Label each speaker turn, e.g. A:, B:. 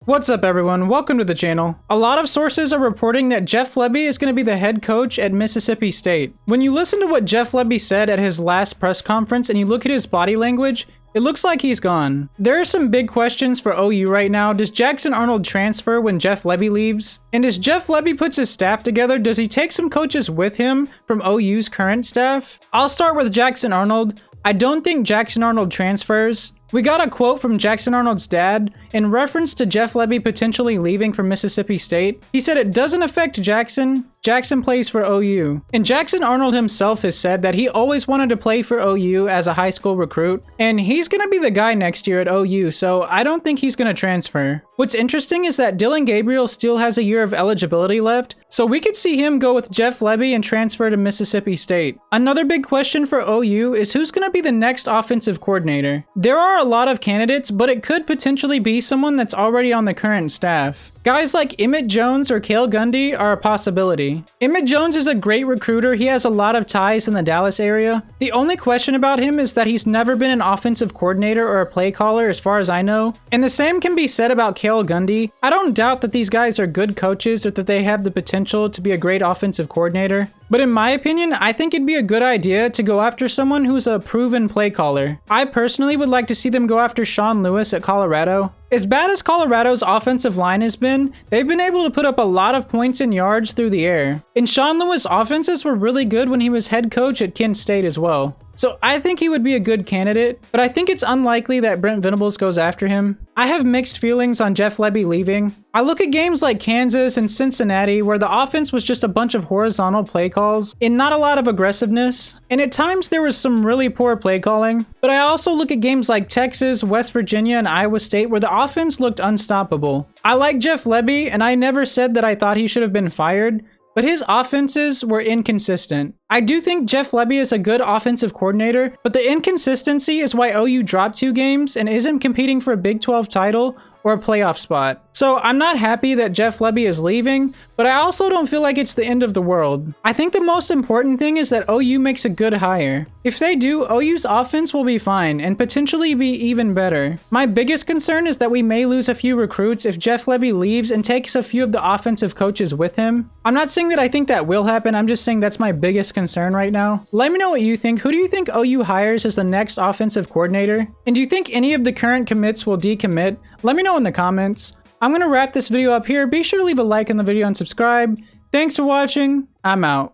A: What's up everyone, welcome to the channel. A lot of sources are reporting that Jeff Lebby is going to be the head coach at Mississippi State. When you listen to what Jeff Lebby said at his last press conference and you look at his body language, it looks like he's gone. There are some big questions for OU right now. Does Jackson Arnold transfer when Jeff Lebby leaves? And as Jeff Lebby puts his staff together, does he take some coaches with him from OU's current staff? I'll start with Jackson Arnold. I don't think Jackson Arnold transfers. We got a quote from Jackson Arnold's dad in reference to Jeff Lebby potentially leaving from Mississippi State. He said it doesn't affect Jackson. Jackson plays for OU. And Jackson Arnold himself has said that he always wanted to play for OU as a high school recruit. And he's going to be the guy next year at OU, so I don't think he's going to transfer. What's interesting is that Dillon Gabriel still has a year of eligibility left, so we could see him go with Jeff Lebby and transfer to Mississippi State. Another big question for OU is who's going to be the next offensive coordinator. There are a lot of candidates, but it could potentially be someone that's already on the current staff. Guys like Emmett Jones or Cale Gundy are a possibility. Emmett Jones is a great recruiter. He has a lot of ties in the Dallas area. The only question about him is that he's never been an offensive coordinator or a play caller as far as I know. And the same can be said about Cale Gundy. I don't doubt that these guys are good coaches or that they have the potential to be a great offensive coordinator. But in my opinion, I think it'd be a good idea to go after someone who's a proven play caller. I personally would like to see them go after Sean Lewis at Colorado. As bad as Colorado's offensive line has been, they've been able to put up a lot of points and yards through the air. And Sean Lewis' offenses were really good when he was head coach at Kent State as well. So I think he would be a good candidate, but I think it's unlikely that Brent Venables goes after him. I have mixed feelings on Jeff Lebby leaving. I look at games like Kansas and Cincinnati where the offense was just a bunch of horizontal play calls and not a lot of aggressiveness. And at times there was some really poor play calling. But I also look at games like Texas, West Virginia, and Iowa State where the offense looked unstoppable. I like Jeff Lebby, and I never said that I thought he should have been fired, but his offenses were inconsistent. I do think Jeff Lebby is a good offensive coordinator, but the inconsistency is why OU dropped 2 games and isn't competing for a Big 12 title or a playoff spot. So I'm not happy that Jeff Lebby is leaving, but I also don't feel like it's the end of the world. I think the most important thing is that OU makes a good hire. If they do, OU's offense will be fine and potentially be even better. My biggest concern is that we may lose a few recruits if Jeff Lebby leaves and takes a few of the offensive coaches with him. I'm not saying that I think that will happen, I'm just saying that's my biggest concern right now. Let me know what you think. Who do you think OU hires as the next offensive coordinator? And do you think any of the current commits will decommit? Let me know in the comments. I'm going to wrap this video up here. Be sure to leave a like on the video and subscribe. Thanks for watching. I'm out.